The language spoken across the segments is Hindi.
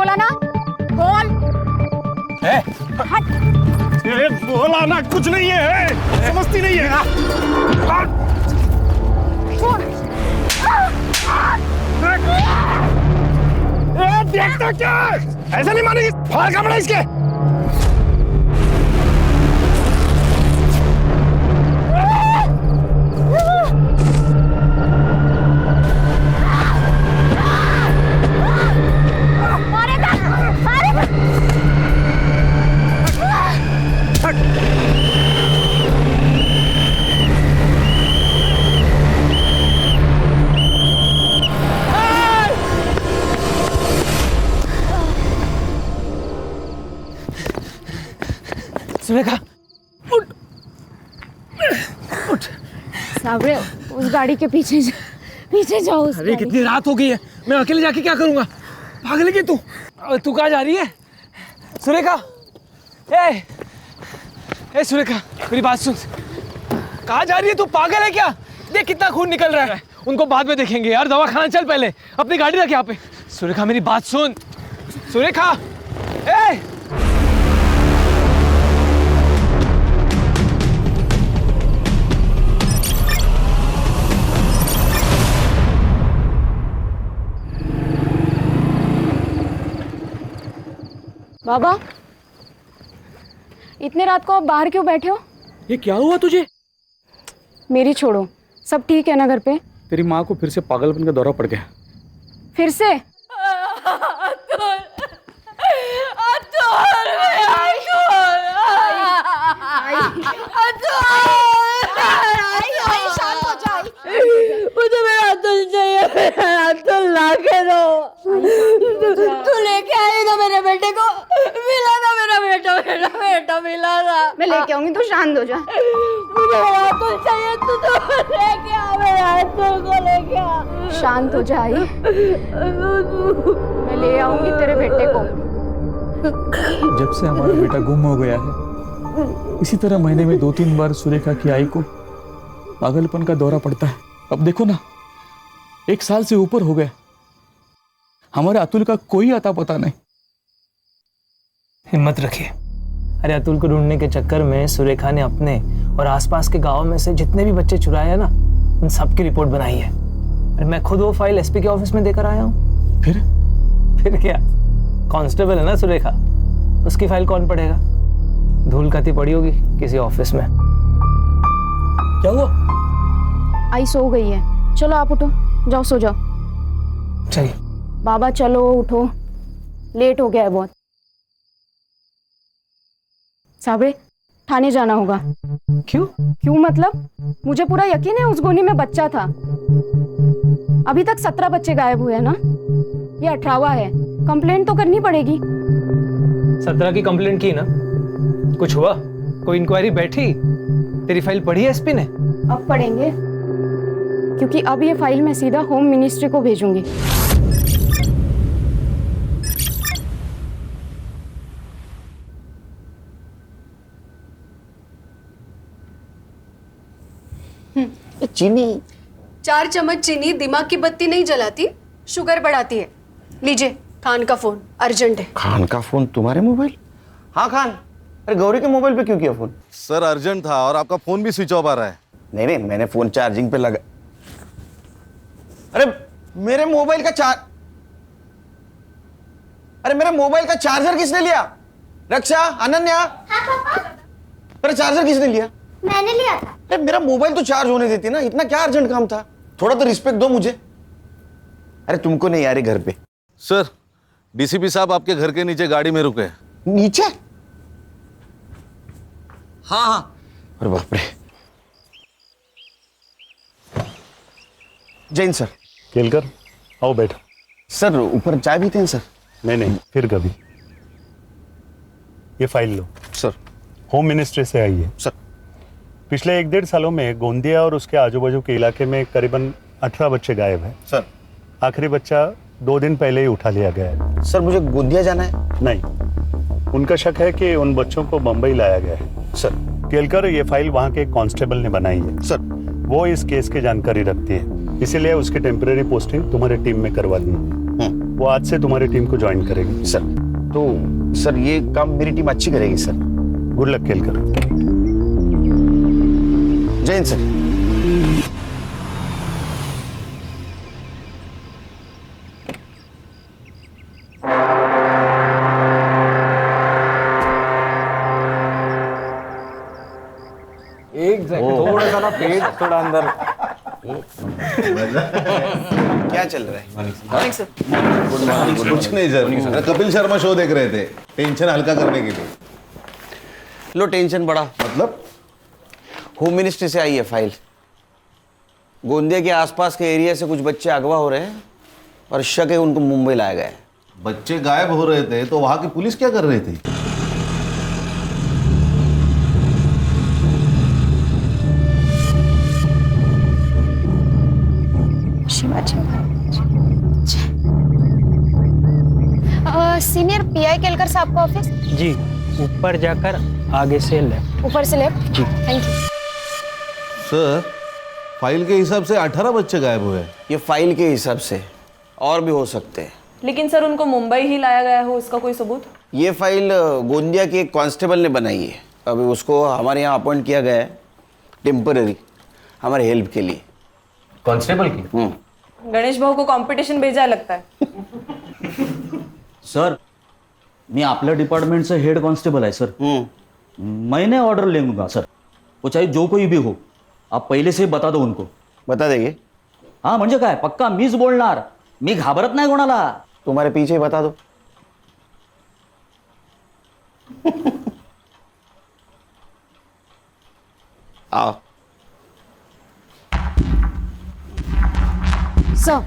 बोला ना, बोल। बोला ना, कुछ नहीं है, समझती नहीं है। देखता क्या, ऐसा नहीं मानेगी, फाड़ का बड़ा इसके। सुरेखा, उठ उठ। साबरे, उस गाड़ी के पीछे जाओ। अरे कितनी रात हो गई है, मैं अकेले जाके क्या करूंगा? पागल है क्या तू? तू कहाँ जा रही है सुरेखा? ए सुरेखा, मेरी बात सुन। कहाँ जा रही है तू? पागल है क्या? देख कितना खून निकल रहा है। उनको बाद में देखेंगे यार, दवा खाना। चल पहले अपनी गाड़ी रख यहाँ पे। सुरेखा मेरी बात सुन। सुरेखा, बाबा, इतने रात को आप बाहर क्यों बैठे हो? ये क्या हुआ तुझे? मेरी छोड़ो, सब ठीक है ना घर पे? तेरी माँ को फिर से पागलपन का दौरा पड़ गया। फिर से? मुझे मेरा अतुल चाहिए, मेरा अतुल ला के दो। तू लेके आई ना मेरे बेटे को, मिला ना मेरा बेटा मिला ना। मैं लेके आऊंगी, तो शांत हो जा। मुझे मेरा अतुल चाहिए, तू तो लेके आ, मेरा अतुल को लेके आ। शांत हो जा आई, मैं ले आऊंगी तेरे बेटे को। जब से हमारा बेटा गुम हो गया है, इसी तरह महीने में 2-3 बार सुरेखा की आई को पागलपन का दौरा पड़ता है। अब देखो ना, 1 साल से ऊपर हो गया, हमारे अतुल का कोई अता पता नहीं। हिम्मत रखिए। अरे अतुल को ढूंढने के चक्कर में सुरेखा ने अपने और आसपास के गांव में से जितने भी बच्चे चुराए हैं ना, उन सब की रिपोर्ट बनाई है। अरे मैं खुद वो फाइल एसपी के ऑफिस में देकर आया हूँ। फिर क्या, कांस्टेबल है ना सुरेखा, उसकी फाइल कौन पढ़ेगा? धूल खाती पड़ी होगी किसी ऑफिस में। क्या हुआ? आई सो गई है। चलो आप उठो, जाओ सो जाओ। चलिए बाबा, चलो उठो, लेट हो गया है बहुत। साबरे, थाने जाना होगा। क्यों मतलब? मुझे पूरा यकीन है उस गोनी में बच्चा था। अभी तक 17 बच्चे गायब हुए हैं ना, ये 18वां है। कंप्लेंट तो करनी पड़ेगी। 17 की कंप्लेंट की ना, कुछ हुआ? कोई इंक्वायरी बैठी? तेरी फाइल पढ़ी है एसपी ने? अब पढ़ेंगे, क्योंकि अब ये फाइल मैं सीधा होम मिनिस्ट्री को भेजूंगी। चीनी 4 चम्मच चीनी दिमाग की बत्ती नहीं जलाती, शुगर बढ़ाती है। लीजिए, खान का फोन अर्जेंट है। खान का फोन तुम्हारे मोबाइल? हाँ खान, अरे गौरी के मोबाइल पे क्यों किया फोन? सर अर्जेंट था और आपका फोन भी स्विच ऑफ आ रहा है। नहीं, मैंने फोन चार्जिंग पे लगा। अरे मेरे मोबाइल का चार्जर किसने लिया? रक्षा, अनन्या। अरे चार्जर किसने लिया? मैंने लिया था। अरे मेरा मोबाइल तो चार्ज होने देती ना, इतना क्या अर्जेंट काम था? थोड़ा तो रिस्पेक्ट दो मुझे। अरे तुमको नहीं आ रही घर पे? सर डीसीपी साहब आपके घर के नीचे गाड़ी में रुके। नीचे? हाँ। अरे बाप रे। जैन सर। केलकर, आओ बैठो। सर ऊपर चाय पीते हैं सर? नहीं, फिर कभी। ये फाइल लो। सर। होम मिनिस्ट्री से आई है। सर। पिछले 1-1.5 सालों में गोंदिया और उसके आजू बाजू के इलाके में करीबन 18 बच्चे गायब हैं। सर। आखिरी बच्चा 2 दिन पहले ही उठा लिया गया है। सर मुझे गोंदिया जाना है। नहीं, उनका शक है कि उन बच्चों को बंबई लाया गया है। सर। केलकर, ये फाइल वहाँ के कांस्टेबल ने बनाई है। सर। वो इस केस की जानकारी रखती है, इसीलिए उसकी टेम्परेरी पोस्टिंग तुम्हारी टीम में करवा दी है। वो आज से तुम्हारी टीम को ज्वाइन करेगी। सर तो सर ये काम मेरी टीम अच्छी करेगी सर। Good luck Kelkar. जय हिंद सर। एक सेकंड, थोड़ा सा ना पेट थोड़ा अंदर। क्या चल रहा है? कुछ नहीं सर, कपिल शर्मा शो देख रहे थे, टेंशन हल्का करने के लिए। लो टेंशन बढ़ा। मतलब होम मिनिस्ट्री से आई है फाइल। गोंदिया के आसपास के एरिया से कुछ बच्चे अगवा हो रहे हैं और शक है उनको मुंबई लाया गया है। बच्चे गायब हो रहे थे तो वहां की पुलिस क्या कर रही थी? सीनियर पीआई केलकर साहब का ऑफिस। जी, ऊपर जाकर आगे से लेफ्ट। ऊपर से लेफ्ट। जी थैंक यू। सर फाइल के हिसाब से 18 बच्चे गायब हुए। ये फाइल के हिसाब से और भी हो सकते हैं। लेकिन सर उनको मुंबई ही लाया गया हो, इसका कोई सबूत? ये फाइल गोंदिया के एक कांस्टेबल ने बनाई है। अभी उसको हमारे यहाँ अपॉइंट किया गया है टेम्पररी, हमारे हेल्प के लिए। कांस्टेबल की? गणेश भाऊ को कंपटीशन भेजा है लगता है। सर मी आपल्या डिपार्टमेंटचं हेड कॉन्स्टेबल आहे सर। मैंने ऑर्डर लेंगा सर, वो चाहे जो कोई भी हो, आप पहले से बता दो उनको। बता देंगे? हाँ म्हणजे काय, पक्का मीच बोलणार, मी घाबरत नाही कोणाला। तुम्हारे पीछे बता दो। आओ। सर,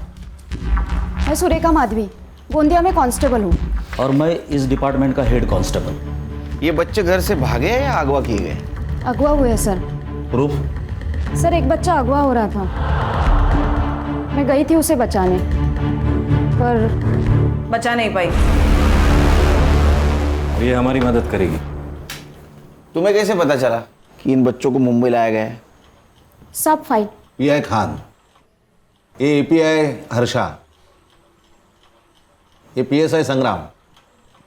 मैं सुरेखा माधवी, गोंदिया में कांस्टेबल हूँ। और मैं इस डिपार्टमेंट का हेड कांस्टेबल। ये बच्चे घर से भागे हैं या अगवा किए गए? अगवा हुए सर। प्रूफ? सर एक बच्चा अगवा हो रहा था, मैं गई थी उसे बचाने, पर बचा नहीं पाई। ये हमारी मदद करेगी। तुम्हें कैसे पता चला कि इन बच्चों को मुंबई लाया गया है? सब फाइल। पीआई खान, ये एपीआई हर्षा, ये पीएसआई संग्राम,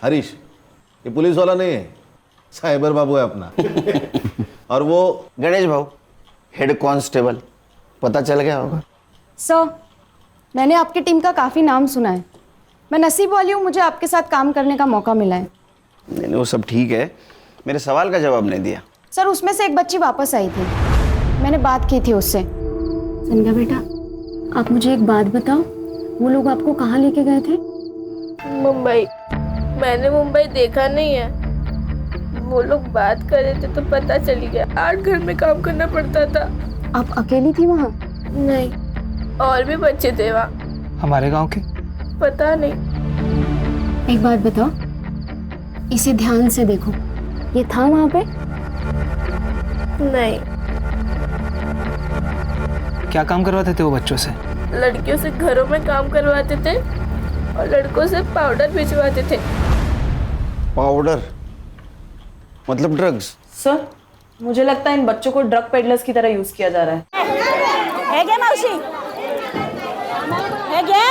हरीश, ये पुलिस वाला नहीं है, साइबर बाबू है अपना। और वो गणेश भाऊ, हेड कांस्टेबल। पता चल गया होगा। सर, मैंने आपकी टीम का काफ़ी नाम सुना है। मैं नसीब वाली हूँ, मुझे आपके साथ काम करने का मौका मिला है। नहीं वो सब ठीक है, मेरे सवाल का जवाब नहीं दिया। सर उसमें से एक बच्ची वापस आई थी, मैंने बात की थी उससे। सनगा बेटा, आप मुझे एक बात बताओ, वो लोग आपको कहाँ लेके गए थे? मुंबई। मैंने मुंबई देखा नहीं है, वो लोग बात कर रहे थे तो पता चली गया। 8 घर में काम करना पड़ता था। आप अकेली थी वहाँ? नहीं, और भी बच्चे थे वहाँ। हमारे गांव के? पता नहीं। एक बात बताओ, इसे ध्यान से देखो, ये था वहाँ पे? नहीं। क्या काम करवाते थे वो बच्चों से? लड़कियों से घरों में काम करवाते थे और लड़कों से पाउडर भिजवाते थे। पाउडर मतलब ड्रग्स? सर मुझे लगता है इन बच्चों को ड्रग पेडलर्स की तरह यूज किया जा रहा है क्या मौसी? है क्या?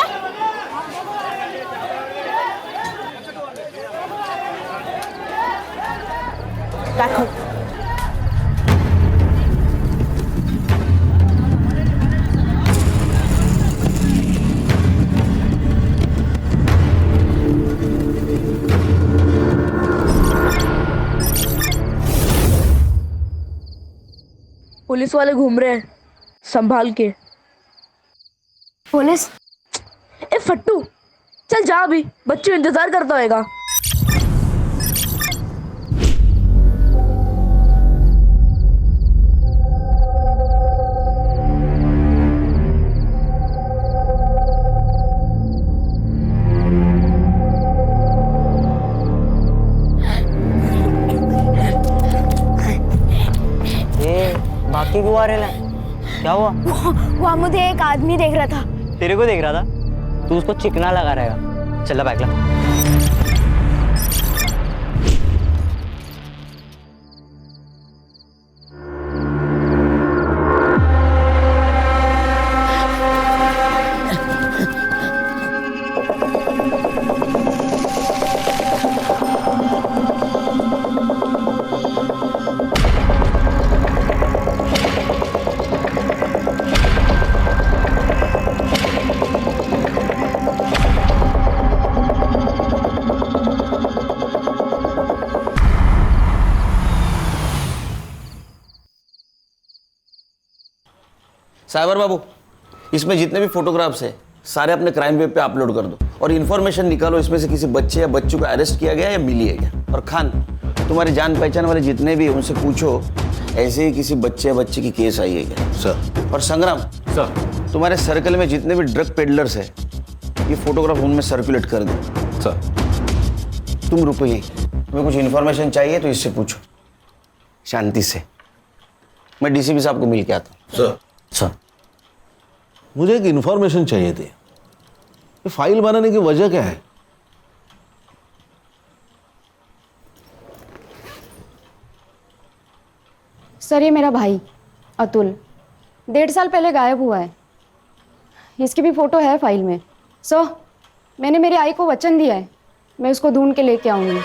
रखो। पुलिस वाले घूम रहे हैं, संभाल के। पुलिस? ए फट्टू, चल जा, अभी बच्चों इंतजार करता होएगा। बाकी क्यों आ रहे हैं? क्या हुआ? वहाँ मुझे एक आदमी देख रहा था। तेरे को देख रहा था? तू उसको चिकना लगा रहेगा। चल बैग ला। साइबर बाबू, इसमें जितने भी फोटोग्राफ्स है सारे अपने क्राइम वेब पे अपलोड कर दो और इन्फॉर्मेशन निकालो इसमें से किसी बच्चे या बच्चों को अरेस्ट किया गया या मिली है क्या। और खान, तुम्हारी जान पहचान वाले जितने भी हैं उनसे पूछो ऐसे ही किसी बच्चे या बच्ची की केस आई है क्या। सर। और संग्राम सर। तुम्हारे सर्कल में जितने भी ड्रग पेडलर्स है ये फोटोग्राफ उनमें सर्कुलेट कर दो। सर। तुम रुको यहीं, तुम्हें कुछ इन्फॉर्मेशन चाहिए तो इससे पूछो शांति से। मैं डीसीपी साहब को मिल के आता हूँ। सर। सर, मुझे एक इंफॉर्मेशन चाहिए थी। ये फाइल बनाने की वजह क्या है? सर, ये मेरा भाई अतुल 1.5 साल पहले गायब हुआ है। इसकी भी फोटो है फाइल में। सर, मैंने मेरी आई को वचन दिया है, मैं उसको ढूंढ के लेके आऊंगी।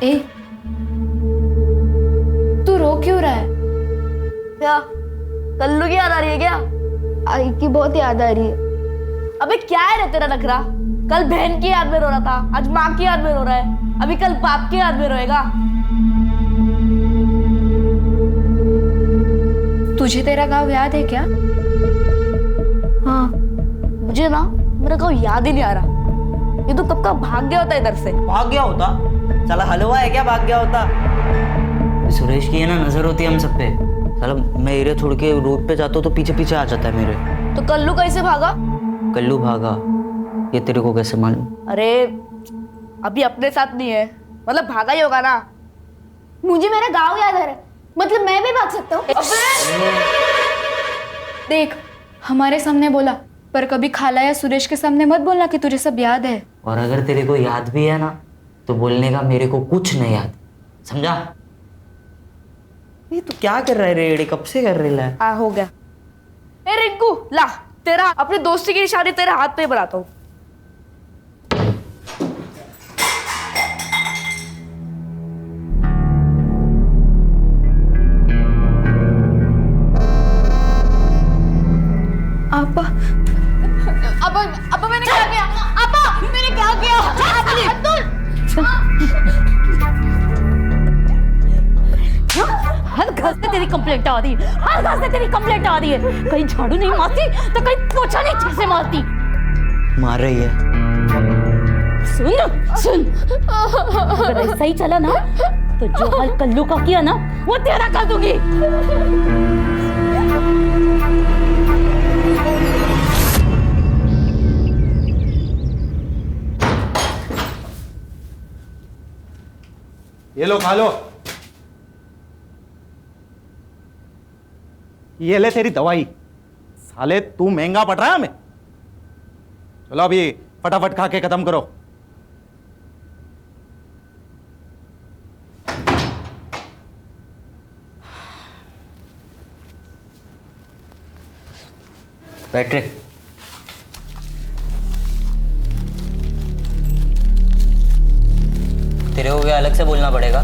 ए, तू रो क्यों रहा है? क्या कल्लू की याद आ रही है क्या? आई की बहुत याद आ रही है। अबे क्या है रे तेरा नखरा? कल बहन की याद में रो रहा था, आज माँ की याद में रो रहा है, अभी कल बाप की याद में रोएगा। तुझे तेरा गाँव याद है क्या? हाँ, मुझे ना मेरा गाँव याद ही नहीं आ रहा। ये तो कब का भाग गया होता इधर से। भाग गया होता? साला हलवा है क्या भाग गया होता? सुरेश की है ना नजर होती है हम सब पे। साला मैं एरिया छोड़ के रोड पे जाता हूँ तो पीछे पीछे आ जाता है मेरे। तो कल्लू कैसे भागा? कल्लू भागा ये तेरे को कैसे मालूम? अरे अभी अपने साथ नहीं है, मतलब भागा ही होगा ना। मुझे मेरा गाँव याद आ रहा है, मतलब मैं भी भाग सकता हूँ। देख, हमारे सामने बोला, पर कभी खाला या सुरेश के सामने मत बोलना कि तुझे सब याद है। और अगर तेरे को याद भी है ना तो बोलने का मेरे को कुछ नहीं याद, समझा? ये तू क्या कर रहा है रेडी, कब से कर रही है? हो गया। ए रिंकू, ला तेरा अपने दोस्ती की निशानी तेरे हाथ पे बनाता हूँ। अपा मैंने क्या किया? अपा मैंने क्या किया? अतुल! हर घर से तेरी कंप्लेंट आ रही है, हर घर से तेरी कंप्लेंट आ रही है। कहीं झाड़ू नहीं मारती तो कहीं पोछा नहीं ठीक से मारती। मार रही है। सुन सुन, अगर ऐसा ही चला ना तो जो हाल कल्लू का किया ना वो तेरा कर दूंगी। ये लो खा लो। ये ले तेरी दवाई। साले तू महंगा पड़ रहा है हमें। चलो अभी फटाफट खा के खत्म करो। बैठ रे। तेरे को क्या अलग से बोलना पड़ेगा?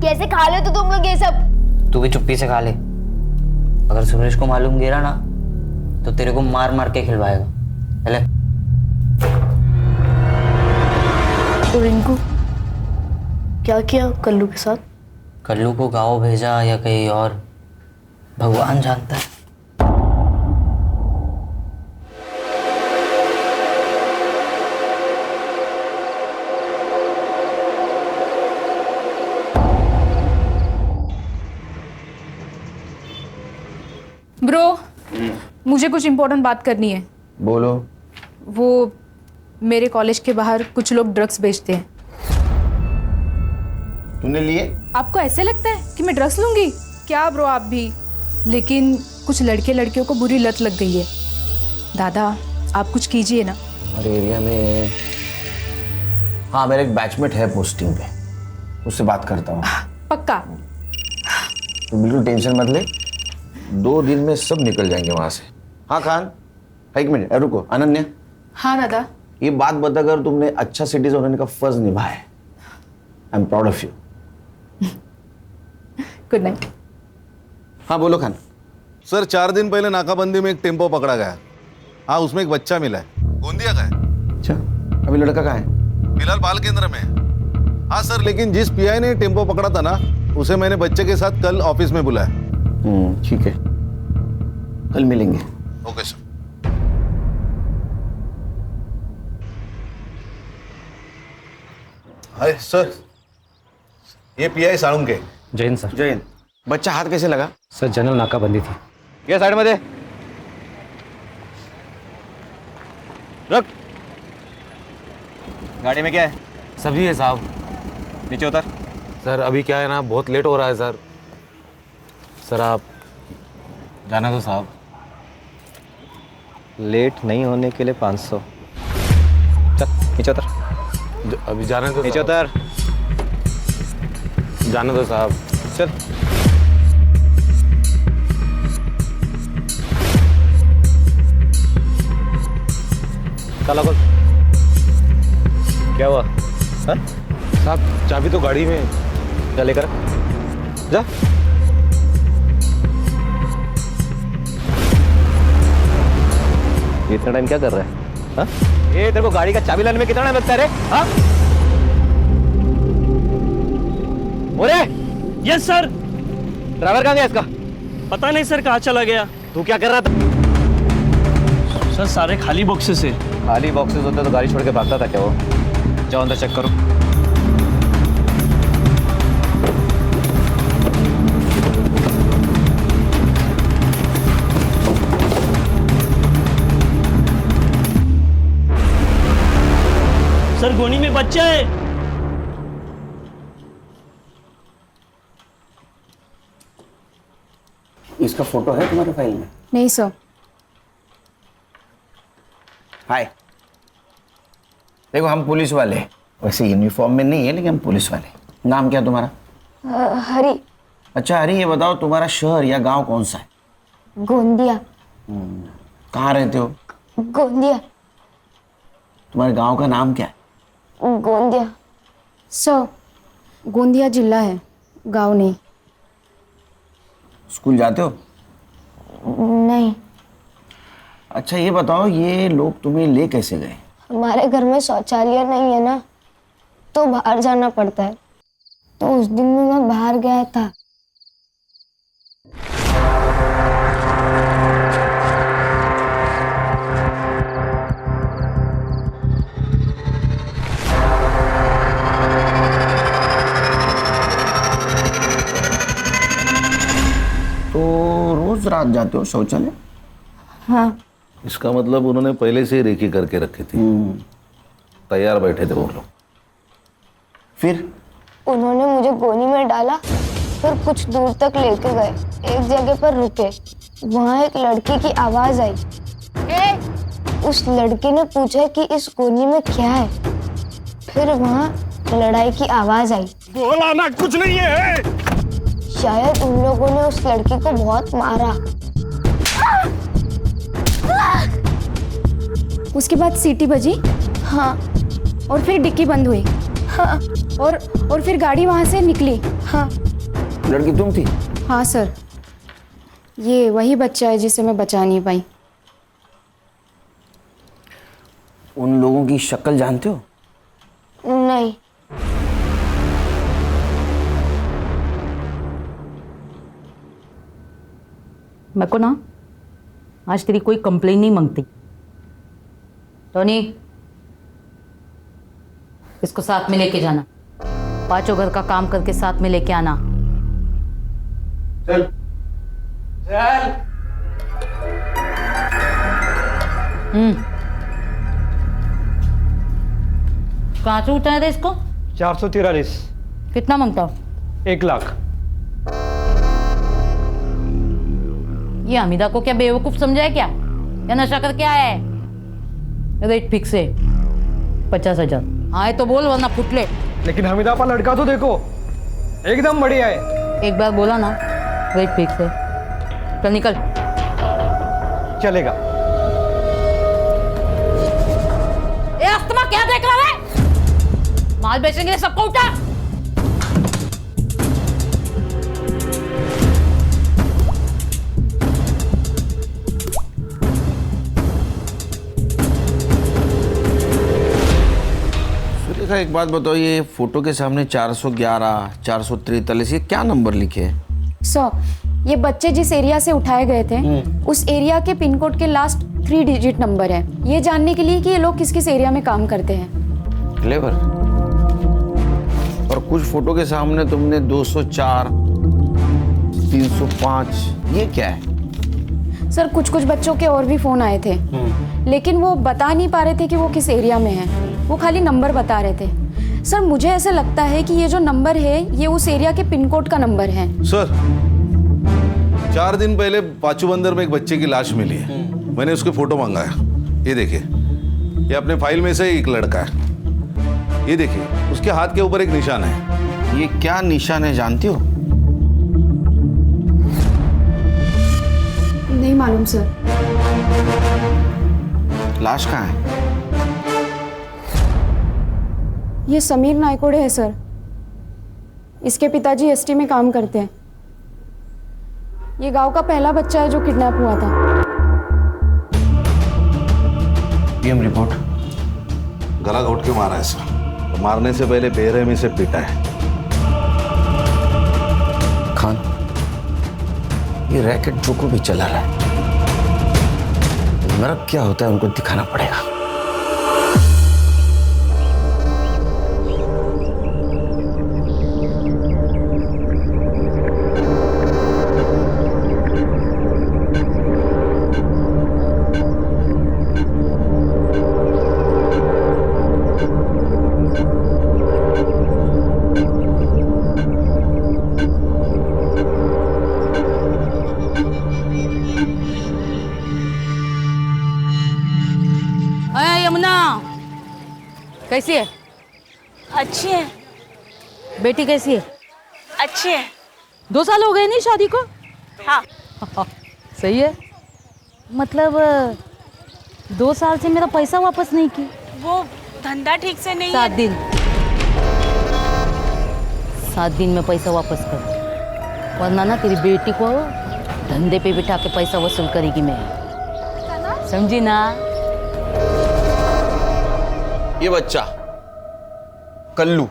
कैसे खा ले तो तुम लोग ये सब? तू भी चुप्पी से खा ले। अगर सुरेश को मालूम गिरा ना तो तेरे को मार मार के खिलवाएगा। चले। तो रिंकू क्या किया कल्लू के साथ? कल्लू को गाँव भेजा या कहीं और भगवान जानता है। ब्रो, मुझे कुछ इम्पोर्टेंट बात करनी है। बोलो। वो मेरे कॉलेज के बाहर कुछ लोग ड्रग्स बेचते हैं। तूने लिए? आपको ऐसे लगता है कि मैं ड्रग्स लूंगी क्या ब्रो? आप भी। लेकिन कुछ लड़के लड़कियों को बुरी लत लग गई है। दादा, आप कुछ कीजिए ना। हमारे एरिया में हाँ, मेरा एक बैचमेट है पोस्टिंग पे, उससे बात करता हूँ। पक्का? तो बिल्कुल टेंशन मत ले, 2 दिन में सब निकल जाएंगे वहां से। हाँ खान, एक मिनट रुको। अनन्या। हाँ दादा। ये बात बताकर तुमने अच्छा सिटीजन होने का फर्ज निभाया है। I am proud of you. Good night. हाँ बोलो खान। सर 4 दिन पहले नाकाबंदी में एक टेम्पो पकड़ा गया। हाँ, उसमें एक बच्चा मिला है। गोंदिया का है। अच्छा, अभी लड़का कहाँ है? फिलहाल बाल केंद्र में है। हाँ सर, लेकिन जिस पीआई ने टेम्पो पकड़ा था ना, उसे मैंने बच्चे के साथ कल ऑफिस में बुलाया। ठीक है, कल मिलेंगे। Okay sir. हाय सर, ये पीआई साळुंके। जैन सर। जैन, बच्चा हाथ कैसे लगा? सर जनरल नाकाबंदी थी। ये साइड में दे, रख। गाड़ी में क्या है? सब्जी है साहब। नीचे उतर। सर अभी क्या है ना, बहुत लेट हो रहा है सर। सर आप जाना दो साहब। लेट नहीं होने के लिए 500। चल नीचे उतर। अभी जाने दो। नीचे उतर। जाने दो साहब। चल। चला बोल। क्या हुआ? हाँ? साहब चाबी तो गाड़ी में। जा लेकर जा। ये इतना टाइम क्या कर रहा है? हाँ? ये तेरे को गाड़ी का चाबी लाने में कितना टाइम लगता है रे? हाँ? बोले? Yes sir. ड्राइवर कहाँ गया इसका? पता नहीं सर कहाँ चला गया। तू क्या कर रहा था? सर सारे खाली बॉक्सेस है। खाली बॉक्सेस होते तो गाड़ी छोड़ के भागता था क्या वो? जाओ अंदर चेक करो। सर गोनी में बच्चा है। इसका फोटो है तुम्हारे फाइल में? नहीं सर। हाय, देखो हम पुलिस वाले, वैसे यूनिफॉर्म में नहीं है लेकिन हम पुलिस वाले। नाम क्या तुम्हारा? हरी। अच्छा हरी, ये बताओ तुम्हारा शहर या गांव कौन सा है? गोंदिया। कहाँ रहते हो? गोंदिया। तुम्हारे गांव का नाम क्या है? गोंदिया। सर, गोंदिया जिला है, गांव नहीं। स्कूल जाते हो? नहीं। अच्छा ये बताओ, ये लोग तुम्हें ले कैसे गए? हमारे घर में शौचालय नहीं है ना, तो बाहर जाना पड़ता है। तो उस दिन में मैं बाहर गया था। तो रोज रात जाते हो शौचालय? हाँ। इसका मतलब उन्होंने पहले से ही रेकी करके रखी थी। तैयार बैठे थे वो लोग। फिर उन्होंने मुझे गोनी में डाला, फिर कुछ दूर तक लेके गए। एक जगह पर रुके, वहाँ एक लड़की की आवाज आई। उस लड़की ने पूछा कि इस गोनी में क्या है। फिर वहाँ लड़ाई की आवाज आई। बोला ना कुछ नहीं है। शायद उन लोगों ने उस लड़की को बहुत मारा। उसके बाद सीटी बजी। हाँ। और फिर डिक्की बंद हुई। हाँ। और फिर गाड़ी वहां से निकली। हाँ। लड़की तुम थी? हाँ सर, ये वही बच्चा है जिसे मैं बचा नहीं पाई। उन लोगों की शक्ल जानते हो? नहीं। मेरे को ना आज तेरी कोई कंप्लेन नहीं मांगती। टोनी, इसको साथ में लेके जाना। 5 घर का काम करके साथ में लेके आना। चल चल। कहाँ से उठाया था इसको? 443। कितना मांगता? 1 लाख। ये हमीदा को क्या बेवकूफ समझा है क्या? या नशा करके आया है? रेट फिक्स है 50,000। आए तो बोल वरना फुटले। लेकिन हमीदा का लड़का तो देखो, एकदम बढ़िया है। एक बार बोला ना, रेट फिक्स है। चल निकल। चलेगा। ए अस्तमा, क्या देख रहा है? माल बेचेंगे सबको उठा। सुरेखा एक बात बताओ, ये फोटो के सामने 411, 443 ये क्या नंबर लिखे हैं? सर, ये बच्चे जिस एरिया से उठाए गए थे उस एरिया के पिन कोड के लास्ट 3 डिजिट नंबर है, ये जानने के लिए कि ये लोग किस किस एरिया में काम करते हैं। क्लेवर। और कुछ फोटो के सामने तुमने 204, 305, ये क्या है? सर, कुछ कुछ बच्चों के और भी फोन आए थे, लेकिन वो बता नहीं पा रहे थे कि वो किस एरिया में है, वो खाली नंबर बता रहे थे। सर, मुझे ऐसा लगता है कि ये जो नंबर है ये उस एरिया के पिन कोड का नंबर है। सर, 4 दिन पहले पाचू बंदर में एक बच्चे की लाश मिली है, मैंने उसके फोटो मंगाया। ये देखिए, ये अपने फाइल में से एक लड़का है। ये देखिए, उसके हाथ के ऊपर एक निशान है। ये क्या निशान है जानती हो? नहीं मालूम सर। लाश कहाँ है? ये समीर नायकोड़े है सर, इसके पिताजी एसटी में काम करते हैं। ये गांव का पहला बच्चा है जो किडनैप हुआ था। PM report. गला घोट के मारा है सर, तो मारने से पहले बेरहमी से पीटा है। खान, ये रैकेट जो को भी चला रहा है, नरक क्या होता है उनको दिखाना पड़ेगा। यमुना कैसी है? अच्छी है। बेटी कैसी है? अच्छी है। 2 साल हो गए नहीं शादी को? हाँ। सही है। मतलब 2 साल से मेरा पैसा वापस नहीं की। वो धंधा ठीक से नहीं 7 दिन 7 दिन में पैसा वापस कर, वरना ना तेरी बेटी को धंधे पे बिठा के पैसा वसूल करेगी मैं, समझी ना? ये बच्चा कल्लू,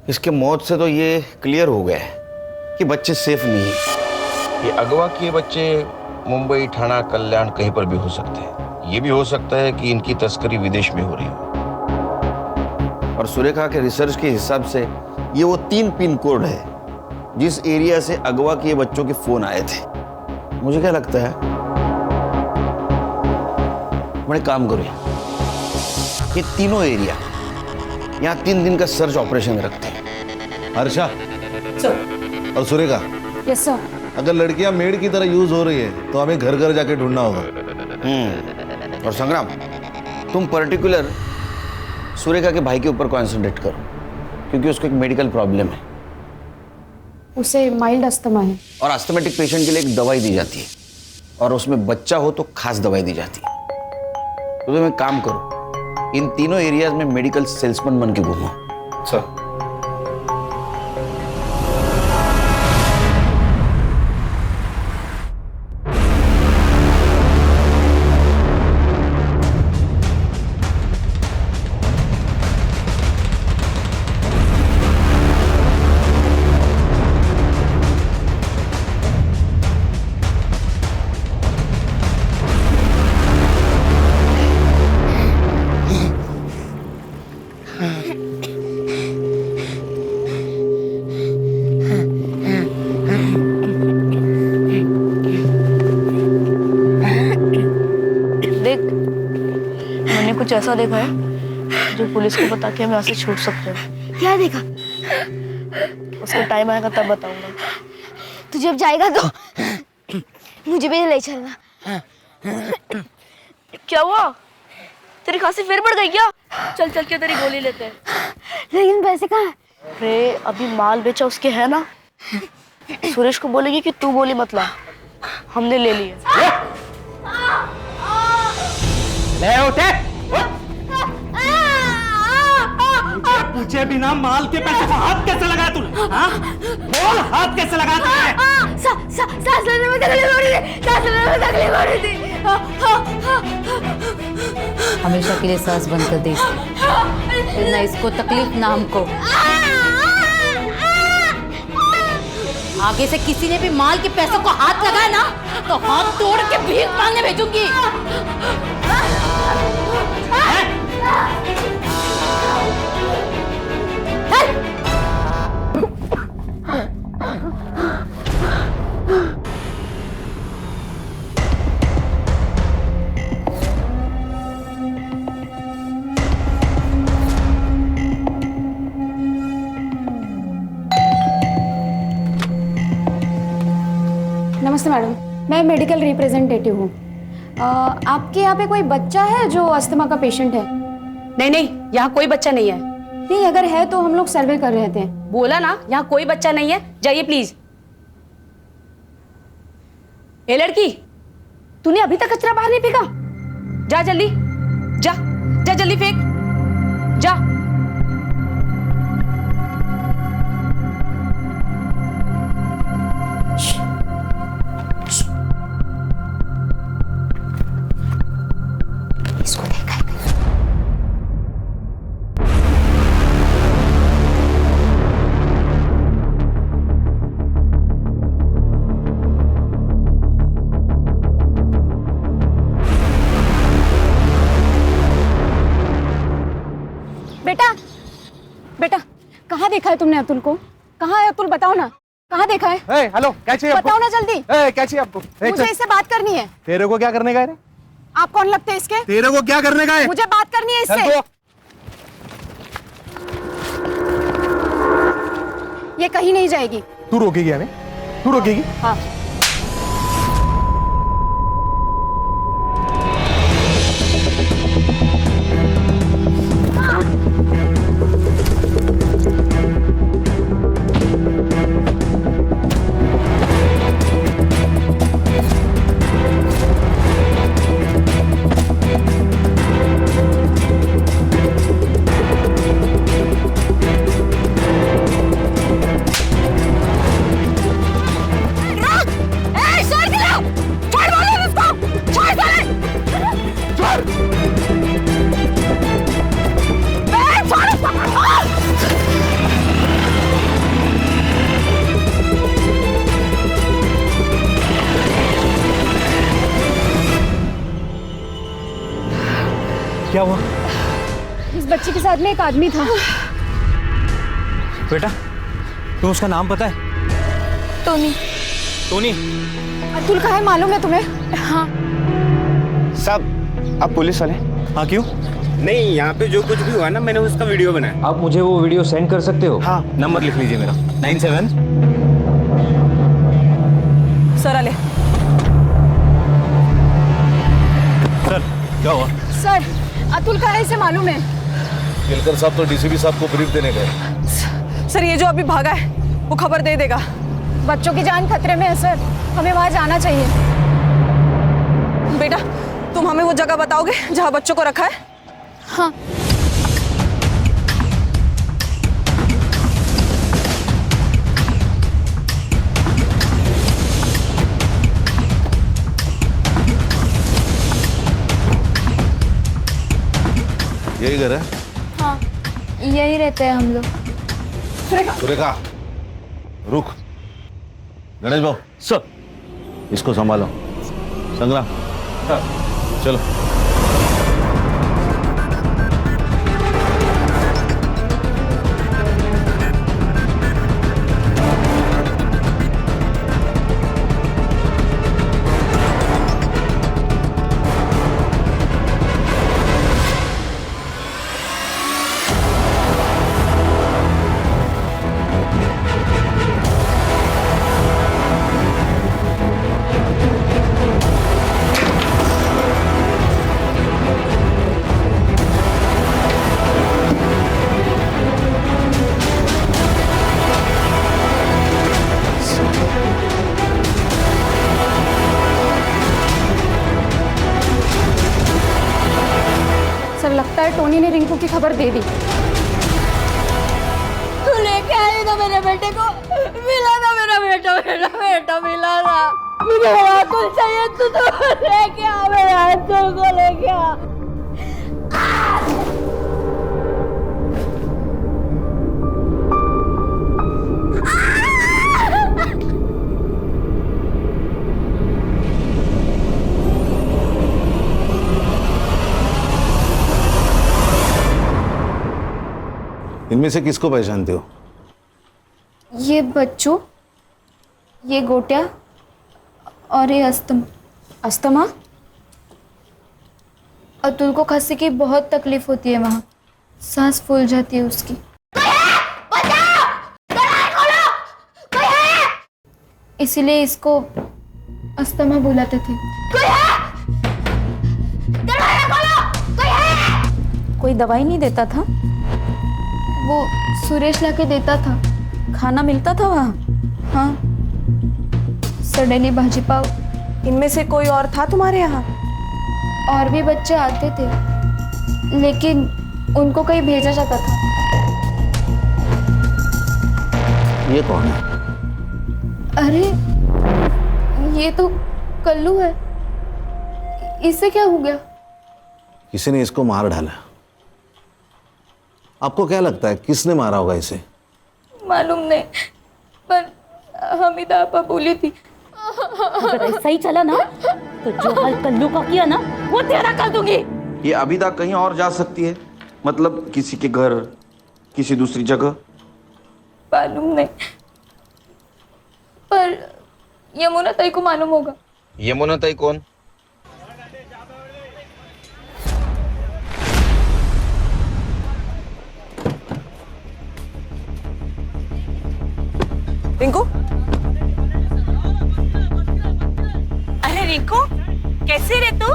इसके मौत से तो ये क्लियर हो गया है कि बच्चे सेफ नहीं है। ये अगवा किए बच्चे मुंबई, ठाणा, कल्याण कहीं पर भी हो सकते हैं। ये भी हो सकता है कि इनकी तस्करी विदेश में हो रही हो। और सुरेखा के रिसर्च के हिसाब से ये वो 3 पिन कोड है जिस एरिया से अगवा किए बच्चों के फोन आए थे। मुझे क्या लगता है, बड़े काम करो, ये तीनों एरिया यहाँ 3 दिन का सर्च ऑपरेशन रखते हैं। हर्षा और सुरेखा, यस सर। अगर लड़कियां मेड की तरह यूज हो रही है तो हमें घर घर जाके ढूंढना होगा। और संग्राम, तुम पर्टिकुलर सुरेखा के भाई के ऊपर कॉन्सेंट्रेट करो, क्योंकि उसको एक मेडिकल प्रॉब्लम है। उसे माइल्ड अस्थमा है। और अस्थमेटिक पेशेंट के लिए एक दवाई दी जाती है, और उसमें बच्चा हो तो खास दवाई दी जाती है। तो तुम एक काम करो, इन तीनों एरियाज में मेडिकल सेल्समैन बन के घूमो। सर, कुछ ऐसा देखा है जो पुलिस को बता के हम यहाँ से छूट सकते हैं। क्या देखा? उसका टाइम आएगा तब बताऊंगा। तू जब जाएगा तो मुझे भी ले चलना। क्या हुआ? तेरी खांसी फिर बढ़ गई क्या? चल चल के तेरी गोली लेते हैं। लेकिन पैसे कहाँ? अरे अभी माल बेचा उसके है ना, सुरेश को बोलेगी कि तू गोली मत ला, हमने ले ली है। ले उठे, पूछे बिना माल के पैसे को हाथ कैसे लगाया तूने? हाँ? बोल, हाथ कैसे लगाया तूने? सांस लेने में तकलीफ हो रही थी, सांस लेने में तकलीफ हो रही थी। हमेशा के लिए सांस बंद कर दे इसकी। फिर ना इसको तकलीफ ना हमको। आगे से किसी ने भी माल के पैसों को हाथ लगाया ना तो हाथ तोड़ के भीख मांगने भेजूंगी। नमस्ते मैडम, मैं मेडिकल रिप्रेजेंटेटिव हूँ। आपके यहाँ पे कोई बच्चा है जो अस्थमा का पेशेंट है? नहीं नहीं, यहाँ कोई बच्चा नहीं है। नहीं, अगर है तो हम लोग सर्वे कर रहे थे। बोला ना, यहाँ कोई बच्चा नहीं है, जाइए प्लीज। ए लड़की, तूने अभी तक कचरा बाहर नहीं फेंका? जा जल्दी, जा जा जल्दी फेंक, जा। इसको देखा है। बेटा, बेटा, कहाँ देखा है तुमने अतुल को? कहाँ है अतुल? बताओ ना, कहाँ देखा है? हेलो, क्या चाहिए आपको? बताओ ना जल्दी। क्या चाहिए आपको? मुझे इससे बात करनी है। तेरे को क्या करने का है? आप कौन लगते हैं इसके? तेरे को क्या करने का है? मुझे बात करनी है इससे। ये कहीं नहीं जाएगी। तू रोकेगी हमें? तू रोकेगी? हाँ। क्या हुआ? इस बच्ची के साथ में एक आदमी था। बेटा, तुम उसका नाम पता है? टोनी। टोनी? अतुल का है, मालूम है तुम्हें? हाँ। साहब, आप पुलिस वाले? हाँ, क्यों? नहीं, यहाँ पे जो कुछ भी हुआ ना, मैंने उसका वीडियो बनाया। आप मुझे वो वीडियो सेंड कर सकते हो? हाँ। नंबर लिख लीजिए मेरा, 97। सर आले। सर, क्या हुआ? सर, अतुल का है, इसे मालूम है। केलकर साहब तो डीसीपी साहब को ब्रीफ देने गए। सर, ये जो अभी भागा है वो खबर दे देगा। बच्चों की जान खतरे में है सर, हमें वहां जाना चाहिए। बेटा, तुम हमें वो जगह बताओगे जहाँ बच्चों को रखा है? हाँ। यही घर है? हाँ, यही रहते हैं हम लोग। सुरेखा, रुक। गणेश भाऊ, सर, इसको संभालो। संग्राम, चलो। लगता है टोनी ने रिंकू की खबर दे दी। तू लेके आई ना मेरे बेटे को, मिला ना मेरा बेटा, मेरा बेटा मिला ना। मुझे मेरा अतुल चाहिए, तू तो लेके आ, मेरा अतुल को लेके आ। इनमें से किसको पहचानते हो? ये बच्चू, ये गोटिया और ये अस्तमा। अतुल को खांसी की बहुत तकलीफ होती है, वहाँ सांस फूल जाती है उसकी। इसीलिए इसको अस्थमा बुलाते थे। कोई दवाई नहीं देता था? वो सुरेश लाके देता था। खाना मिलता था वहाँ? हाँ, सडेली भाजी पाव। इनमें से कोई और था तुम्हारे यहाँ? और भी बच्चे आते थे, लेकिन उनको कहीं भेजा जाता था। ये कौन है? अरे ये तो कल्लू है। इससे क्या हो गया? किसी ने इसको मार डाला। आपको क्या लगता है किसने मारा होगा इसे? मालूम नहीं, पर हमीदा आपा बोली थी। अगर ऐसा ही चला ना तो जो हाल कल्लू का किया ना वो तेरा कर दूंगी। ये अभी तक कहीं और जा सकती है, मतलब किसी के घर, किसी दूसरी जगह? मालूम नहीं, पर यमुना ताई को मालूम होगा। यमुना ताई कौन? रिंकू, अरे रिंकू, कैसी रे तू?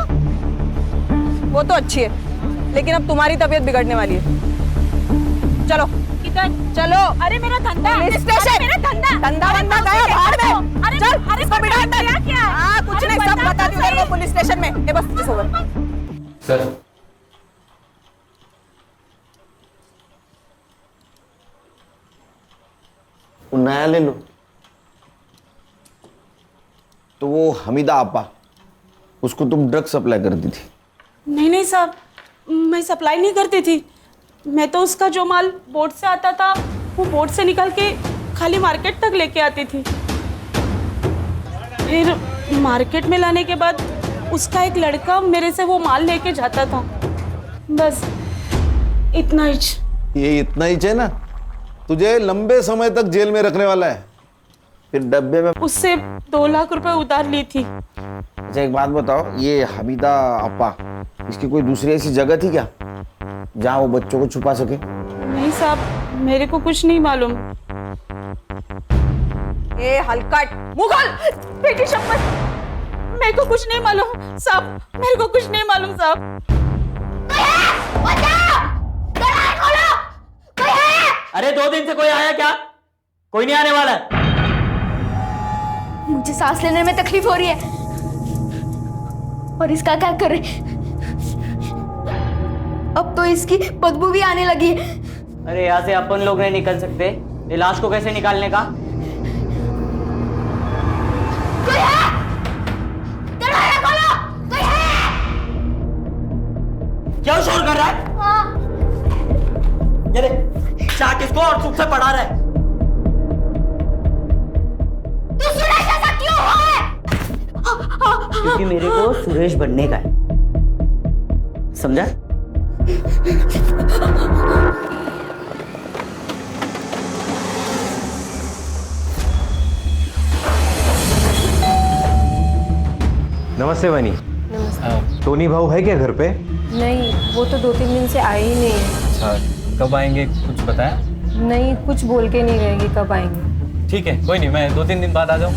वो तो अच्छी है, लेकिन अब तुम्हारी तबीयत बिगड़ने वाली है। चलो किधर? चलो। अरे मेरा धंधा, पुलिस स्टेशन। मेरा धंधा, धंधा बंदा गया बाहर में। अरे चल, अरे इसको बिठा दे। क्या? हाँ, कुछ नहीं, सब बता दूं तेरे को पुलिस स्टेशन में। ये बस इस ओवर। सर, नया ले लो। तो वो हमीदा आपा, उसको तुम ड्रग सप्लाई करती थी? नहीं नहीं साहब, मैं सप्लाई नहीं करती थी। मैं तो उसका जो माल बोट से आता था वो बोट से निकाल के खाली मार्केट तक लेके आती थी। फिर मार्केट में लाने के बाद उसका एक लड़का मेरे से वो माल लेके जाता था। बस इतना ही। ये इतना ही है ना, तुझे लंबे समय तक जेल में रखने वाला है। फिर डब्बे में उससे 2 लाख रुपए उधार ली थी। अच्छा एक बात बताओ, ये हमीदा आपा, इसकी कोई दूसरी ऐसी जगह थी क्या जहाँ वो बच्चों को छुपा सके? नहीं साहब, मेरे को कुछ नहीं मालूम। ए हलकट मुगल, बेटी शपथ, मेरे को कुछ नहीं मालूम साहब, मेरे को कुछ नहीं मालूम साहब। अरे 2 दिन से कोई आया क्या? कोई नहीं आने वाला है। मुझे सांस लेने में तकलीफ हो रही है, और इसका क्या करे? अब तो इसकी बदबू भी आने लगी है। अरे यहाँ से अपन लोग नहीं निकल सकते, ये लाश को कैसे निकालने का? कोई है? दरवाजा खोलो, कोई है? क्या शोर कर रहा है? हाँ। ये देख, चाट इसको और चुप से पढ़ा रहा है। तू सुरेश ऐसा क्यों है? क्योंकि मेरे को सुरेश बनने का है, समझा? नमस्ते बनी। टोनी भाऊ है क्या घर पे? नहीं, वो तो 2-3 दिन से आए ही नहीं है। अच्छा, कब आएंगे कुछ बताया? नहीं, कुछ बोल के नहीं रहेंगे कब आएंगे। ठीक है, कोई नहीं, मैं 2-3 दिन बाद आ जाऊँ।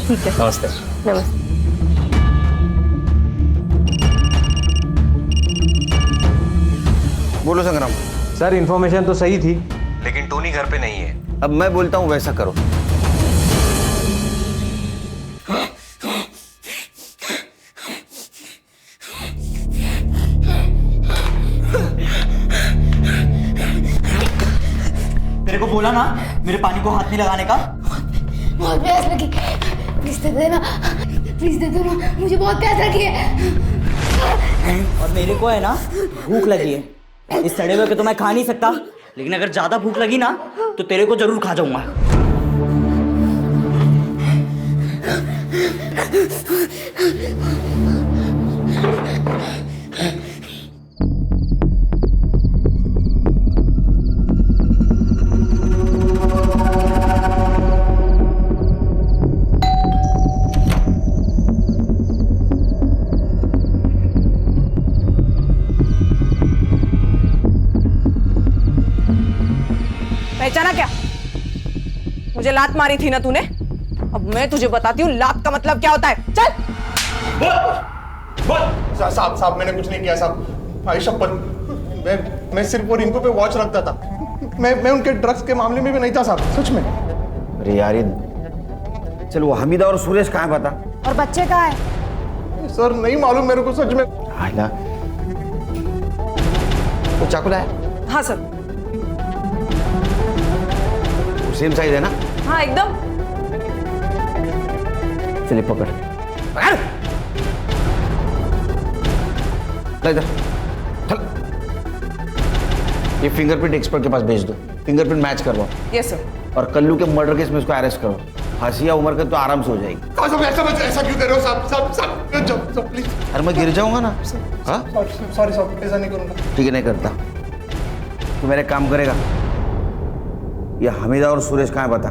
ठीक है, नमस्ते। नमस्ते। बोलो संग्राम। सर इन्फॉर्मेशन तो सही थी, लेकिन टोनी घर पे नहीं है। अब मैं बोलता हूँ वैसा करो। तेरे को बोला ना मेरे पानी को हाथ नहीं लगाने का। बहुत प्यास लगी, प्लीज दे देना, प्लीज दे देना, मुझे बहुत प्यास लगी है। और मेरे को है ना भूख लगी है। इस सड़े हुए के तो मैं खा नहीं सकता, लेकिन अगर ज्यादा भूख लगी ना तो तेरे को जरूर खा जाऊंगा। जाना क्या? मुझे लात मारी थी ना तूने, अब मैं तुझे बताती हूँ लात का मतलब क्या होता है। चल। साहब मैंने कुछ नहीं किया साहब, भाई शपथ। मैं सिर्फ वो रिंकू पे वॉच रखता था, मैं उनके ड्रग्स के मामले में भी नहीं था साहब, सच में। अरे यार ये चल, वो हमीदा और सुरेश कहाँ है बता? और बच्चे कहाँ है? सर नहीं मालूम मेरे को सच में। आइला वो चाकू लाया? हाँ सर। सेम साइज है ना? हाँ एकदम। चलिए पकड़ ला इधर, चल। ये फिंगरप्रिंट एक्सपर्ट के पास भेज दो, फिंगरप्रिंट मैच करवाओ। Yes sir. और कल्लू के मर्डर केस में उसको अरेस्ट करो, फांसी या उम्र के तो आराम से हो जाएगी। ऐसा क्यों कर रहे हो साहब? प्लीज। अरे मैं गिर जाऊंगा ना। हाँ सॉरी साहब, ऐसा नहीं करूंगा। ठीक है, नहीं करता। तू मेरे काम करेगा। ये हमीदा और सुरेश कहाँ है बता?